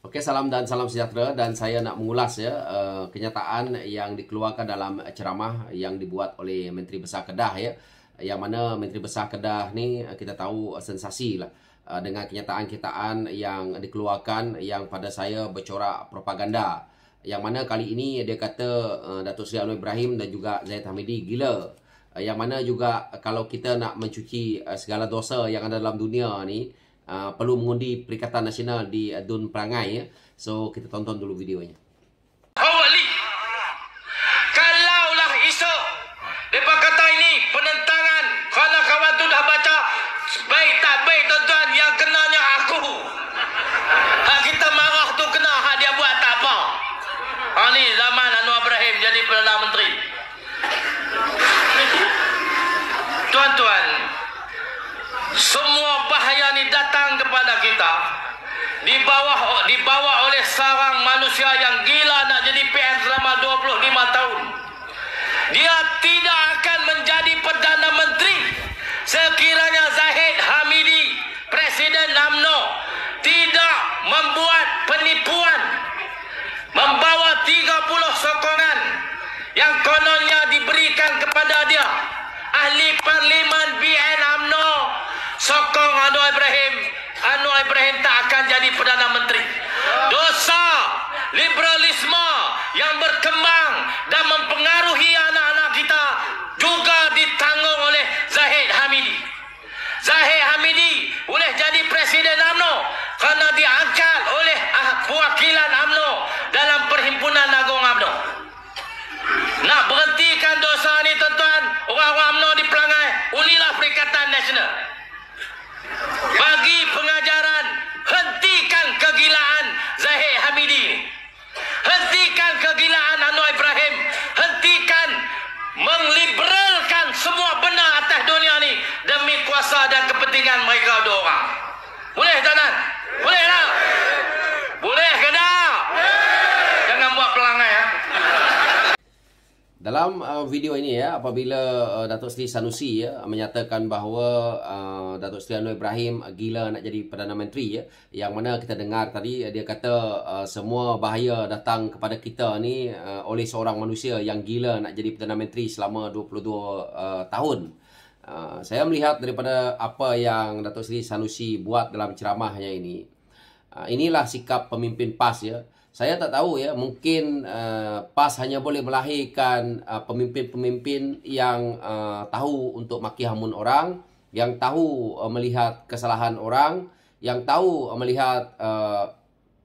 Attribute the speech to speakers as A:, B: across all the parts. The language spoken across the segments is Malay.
A: Oke, salam dan salam sejahtera, dan saya nak mengulas kenyataan yang dikeluarkan dalam ceramah yang dibuat oleh Menteri Besar Kedah yang mana Menteri Besar Kedah ni kita tahu sensasi lah dengan kenyataan-kenyataan yang dikeluarkan yang pada saya bercorak propaganda, yang mana kali ini dia kata Datuk Seri Anwar Ibrahim dan juga Zahid Hamidi gila, yang mana juga kalau kita nak mencuci segala dosa yang ada dalam dunia ni perlu mengundi Perikatan Nasional di Dun Perangai. So kita tonton dulu videonya.
B: Awali, kalaulah esok mereka kata ini penentangan, kalau kawan tu dah baca baik tak baik tuan-tuan, yang kenanya aku. Kita marah tu kena, dia buat tak apa. Ni zaman Anwar Ibrahim jadi Perdana Menteri. Tuan-tuan, semua bahaya ni datang kepada kita dibawa oleh seorang manusia yang gila nak jadi PM selama 25 tahun. Dia tidak akan menjadi Perdana Menteri sekiranya Zahid Hamidi, Presiden UMNO, tidak membuat penipuan, membawa 30 sokongan yang kononnya diberikan kepada dia. Ahli Parlimen BN UMNO sokong Anwar Ibrahim tak akan jadi Perdana Menteri. Dosa liberalisme yang berkembang dan mempengaruhi anak-anak kita juga ditanggung oleh Zahid Hamidi. Zahid Hamidi boleh jadi Presiden UMNO kerana diangkat oleh perwakilan UMNO dalam Perhimpunan Agung UMNO. Nak berhentikan dosa ni tuan-tuan, orang-orang UMNO di Pelangai, unilah Perikatan Nasional. Bagi pengajaran, hentikan kegilaan Zahid Hamidi, hentikan kegilaan Anwar Ibrahim, hentikan mengliberalkan semua benda atas dunia ni demi kuasa dan kepentingan mereka dua orang. Boleh tuan-tuan? Boleh tak? Boleh ke tak? Jangan buat pelangai ya.
A: Dalam video ini apabila Datuk Seri Sanusi menyatakan bahawa Datuk Seri Anwar Ibrahim gila nak jadi Perdana Menteri yang mana kita dengar tadi dia kata semua bahaya datang kepada kita ni oleh seorang manusia yang gila nak jadi Perdana Menteri selama 22 tahun. Saya melihat daripada apa yang Datuk Seri Sanusi buat dalam ceramahnya ini, inilah sikap pemimpin PAS Saya tak tahu mungkin PAS hanya boleh melahirkan pemimpin-pemimpin yang tahu untuk maki hamun orang, yang tahu melihat kesalahan orang, yang tahu melihat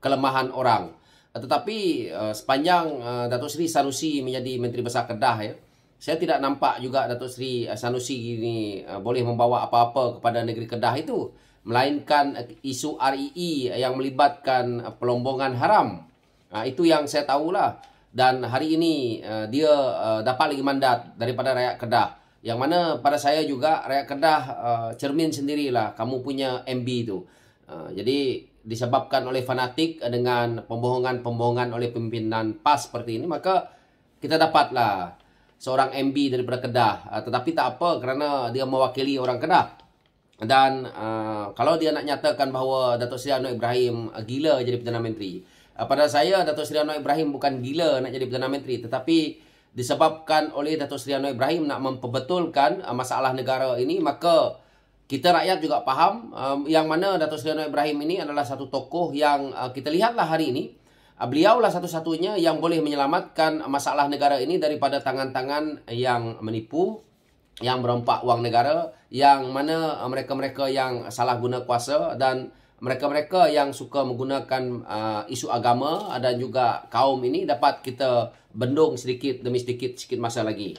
A: kelemahan orang. Tetapi sepanjang Datuk Seri Sanusi menjadi Menteri Besar Kedah saya tidak nampak juga Datuk Seri Sanusi ini boleh membawa apa-apa kepada negeri Kedah itu, melainkan isu REE yang melibatkan pelombongan haram. Itu yang saya tahulah. Dan hari ini dia dapat lagi mandat daripada rakyat Kedah, yang mana pada saya juga rakyat Kedah cermin sendirilah kamu punya MB itu. Jadi disebabkan oleh fanatik dengan pembohongan-pembohongan oleh pimpinan PAS seperti ini, maka kita dapatlah seorang MB daripada Kedah. Tetapi tak apa kerana dia mewakili orang Kedah. Dan kalau dia nak nyatakan bahawa Datuk Seri Anwar Ibrahim gila jadi Perdana Menteri, pada saya Datuk Seri Anwar Ibrahim bukan gila nak jadi Perdana Menteri, tetapi disebabkan oleh Datuk Seri Anwar Ibrahim nak memperbetulkan masalah negara ini, maka kita rakyat juga faham yang mana Datuk Seri Anwar Ibrahim ini adalah satu tokoh yang kita lihatlah hari ini beliaulah satu-satunya yang boleh menyelamatkan masalah negara ini daripada tangan-tangan yang menipu, yang merompak wang negara, yang mana mereka-mereka yang salah guna kuasa dan mereka-mereka yang suka menggunakan isu agama dan juga kaum ini dapat kita bendung sedikit demi sedikit masa lagi.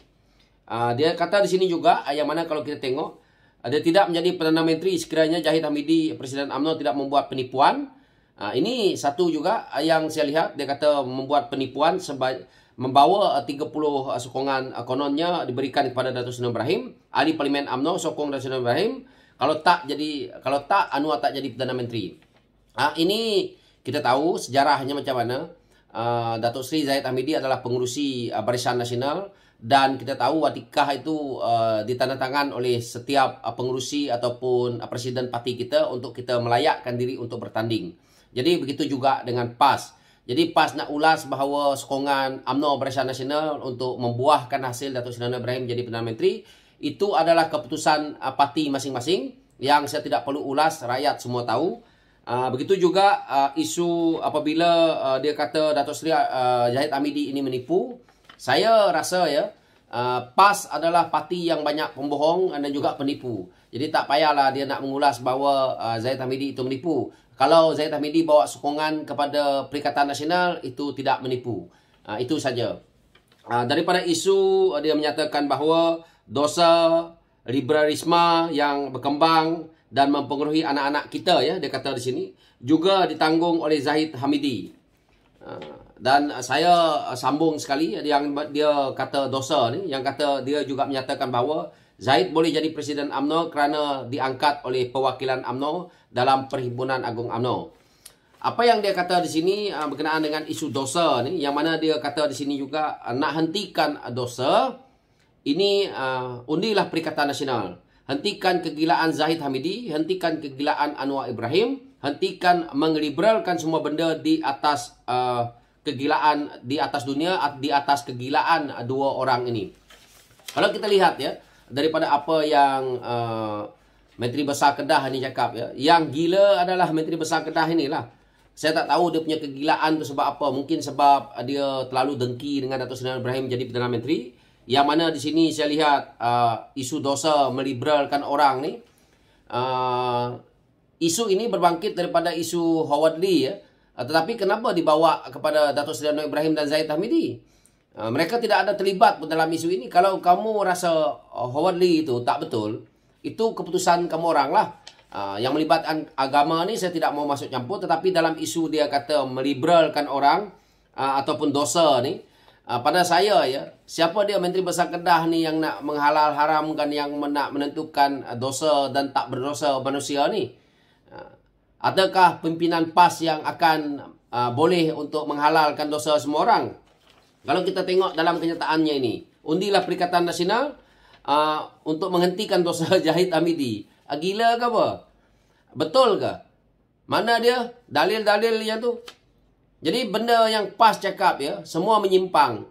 A: Dia kata di sini juga yang mana kalau kita tengok dia tidak menjadi Perdana Menteri sekiranya Zahid Hamidi, Presiden UMNO, tidak membuat penipuan. Ini satu juga yang saya lihat, dia kata membuat penipuan membawa 30 sokongan kononnya diberikan kepada Datuk Seri Ibrahim, ahli Parlimen UMNO sokong Datuk Seri Ibrahim. Kalau tak Anwar tak jadi Perdana Menteri. Ini kita tahu sejarahnya macam mana. Datuk Seri Zahid Hamidi adalah pengurusi Barisan Nasional, dan kita tahu watikah itu ditandatangan oleh setiap pengurusi ataupun presiden parti kita untuk kita melayakkan diri untuk bertanding. Jadi begitu juga dengan PAS. Jadi PAS nak ulas bahawa sokongan UMNO Barisan Nasional untuk membuahkan hasil Datuk Seri Anwar Ibrahim jadi Perdana Menteri, itu adalah keputusan parti masing-masing yang saya tidak perlu ulas, rakyat semua tahu. Begitu juga isu apabila dia kata Datuk Seri Zahid Hamidi ini menipu. Saya rasa ya, PAS adalah parti yang banyak pembohong dan juga penipu. Jadi tak payahlah dia nak mengulas bahawa Zahid Hamidi itu menipu. Kalau Zahid Hamidi bawa sokongan kepada Perikatan Nasional, itu tidak menipu. Itu saja. Daripada isu dia menyatakan bahawa dosa liberalisme yang berkembang dan mempengaruhi anak-anak kita, ya, dia kata di sini, juga ditanggung oleh Zahid Hamidi. Dan saya sambung sekali yang dia kata dosa ni, yang kata dia juga menyatakan bahawa Zahid boleh jadi Presiden UMNO kerana diangkat oleh perwakilan UMNO dalam Perhimpunan Agung UMNO. Apa yang dia kata di sini berkenaan dengan isu dosa ni, yang mana dia kata di sini juga nak hentikan dosa, ini undilah Perikatan Nasional. Hentikan kegilaan Zahid Hamidi, hentikan kegilaan Anwar Ibrahim, hentikan mengeliberalkan semua benda di atas kegilaan di atas dunia, di atas kegilaan dua orang ini. Kalau kita lihat ya, daripada apa yang Menteri Besar Kedah ni cakap ya, yang gila adalah Menteri Besar Kedah inilah. Saya tak tahu dia punya kegilaan tu sebab apa. Mungkin sebab dia terlalu dengki dengan Datuk Seri Anwar Ibrahim jadi Perdana Menteri. Yang mana di sini saya lihat isu dosa meliberalkan orang ni. Isu ini berbangkit daripada isu Howard Lee ya. Tetapi kenapa dibawa kepada Datuk Seri Anwar Ibrahim dan Zahid Hamidi? Mereka tidak ada terlibat dalam isu ini. Kalau kamu rasa Howard Lee itu tak betul, itu keputusan kamu orang lah. Yang melibatkan agama ni saya tidak mau masuk campur. Tetapi dalam isu dia kata meliberalkan orang ataupun dosa ni, pada saya ya, siapa dia Menteri Besar Kedah ni yang nak menghalal haramkan, yang nak menentukan dosa dan tak berdosa manusia ni? Adakah pimpinan PAS yang akan boleh untuk menghalalkan dosa semua orang? Kalau kita tengok dalam kenyataannya ini, undilah Perikatan Nasional untuk menghentikan dosa Zahid Hamidi. Gila ke apa? Betul ke? Mana dia dalil-dalilnya tu? Jadi benda yang PAS cakap ya, semua menyimpang.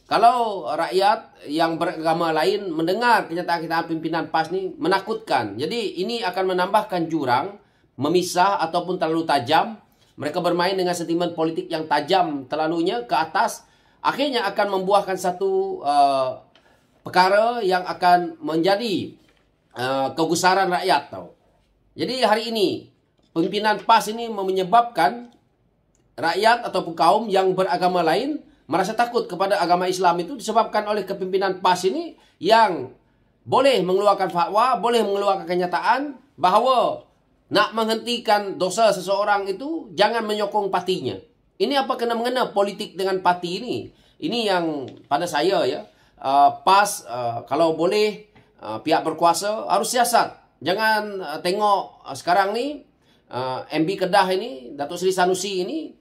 A: Kalau rakyat yang beragama lain mendengar kenyataan-kenyataan pimpinan PAS ni, menakutkan. Jadi ini akan menambahkan jurang, memisah ataupun terlalu tajam. Mereka bermain dengan sentimen politik yang tajam terlalunya ke atas. Akhirnya akan membuahkan satu perkara yang akan menjadi kegusaran rakyat tau. Jadi hari ini pimpinan PAS ini menyebabkan rakyat ataupun kaum yang beragama lain merasa takut kepada agama Islam, itu disebabkan oleh kepimpinan PAS ini yang boleh mengeluarkan fatwa, boleh mengeluarkan kenyataan bahawa nak menghentikan dosa seseorang itu jangan menyokong partinya. Ini apa kena-mengena politik dengan parti ini? Ini yang pada saya ya, PAS kalau boleh pihak berkuasa harus siasat. Jangan tengok sekarang ni MB Kedah ini, Datuk Seri Sanusi ini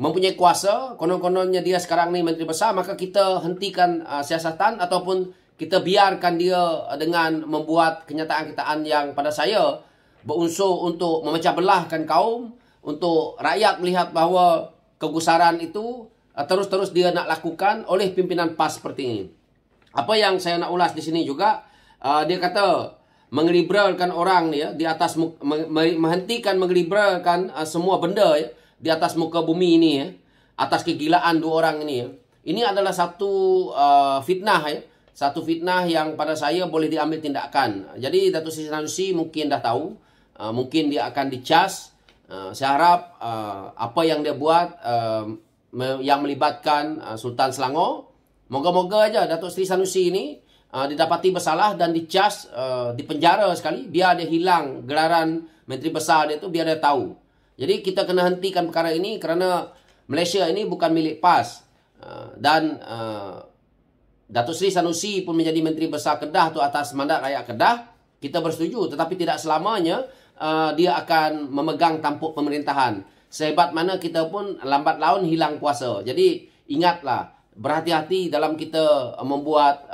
A: mempunyai kuasa, konon-kononnya dia sekarang ni Menteri Besar, maka kita hentikan siasatan ataupun kita biarkan dia dengan membuat kenyataan-kenyataan yang pada saya berunsur untuk memecah belahkan kaum, untuk rakyat melihat bahawa kegusaran itu terus-terus dia nak lakukan oleh pimpinan PAS seperti ini. Apa yang saya nak ulas di sini juga, dia kata mengeliberalkan orang ni ya, di atas menghentikan mengeliberalkan semua benda ya, di atas muka bumi ini ya, atas kegilaan dua orang ini ya. Ini adalah satu fitnah ya, satu fitnah yang pada saya boleh diambil tindakan. Jadi Datuk Seri Sanusi mungkin dah tahu, mungkin dia akan dicas. Saya harap apa yang dia buat yang melibatkan Sultan Selangor, moga-moga aja Datuk Seri Sanusi ini didapati bersalah dan dicas, dipenjara sekali, biar dia hilang gelaran Menteri Besar dia tu, biar dia tahu. Jadi kita kena hentikan perkara ini kerana Malaysia ini bukan milik PAS. Dan Datuk Seri Sanusi pun menjadi Menteri Besar Kedah tu atas mandat rakyat Kedah. Kita bersetuju, tetapi tidak selamanya dia akan memegang tampuk pemerintahan. Sehebat mana kita pun lambat laun hilang kuasa. Jadi ingatlah, berhati-hati dalam kita membuat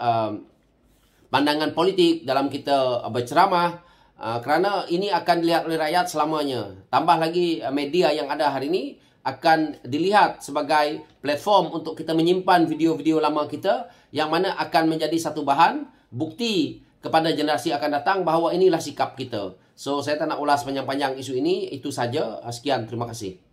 A: pandangan politik, dalam kita berceramah. kerana ini akan dilihat oleh rakyat selamanya. Tambah lagi media yang ada hari ini akan dilihat sebagai platform untuk kita menyimpan video-video lama kita yang mana akan menjadi satu bahan bukti kepada generasi akan datang bahawa inilah sikap kita. So, saya tak nak ulas panjang-panjang isu ini. Itu saja. Sekian. Terima kasih.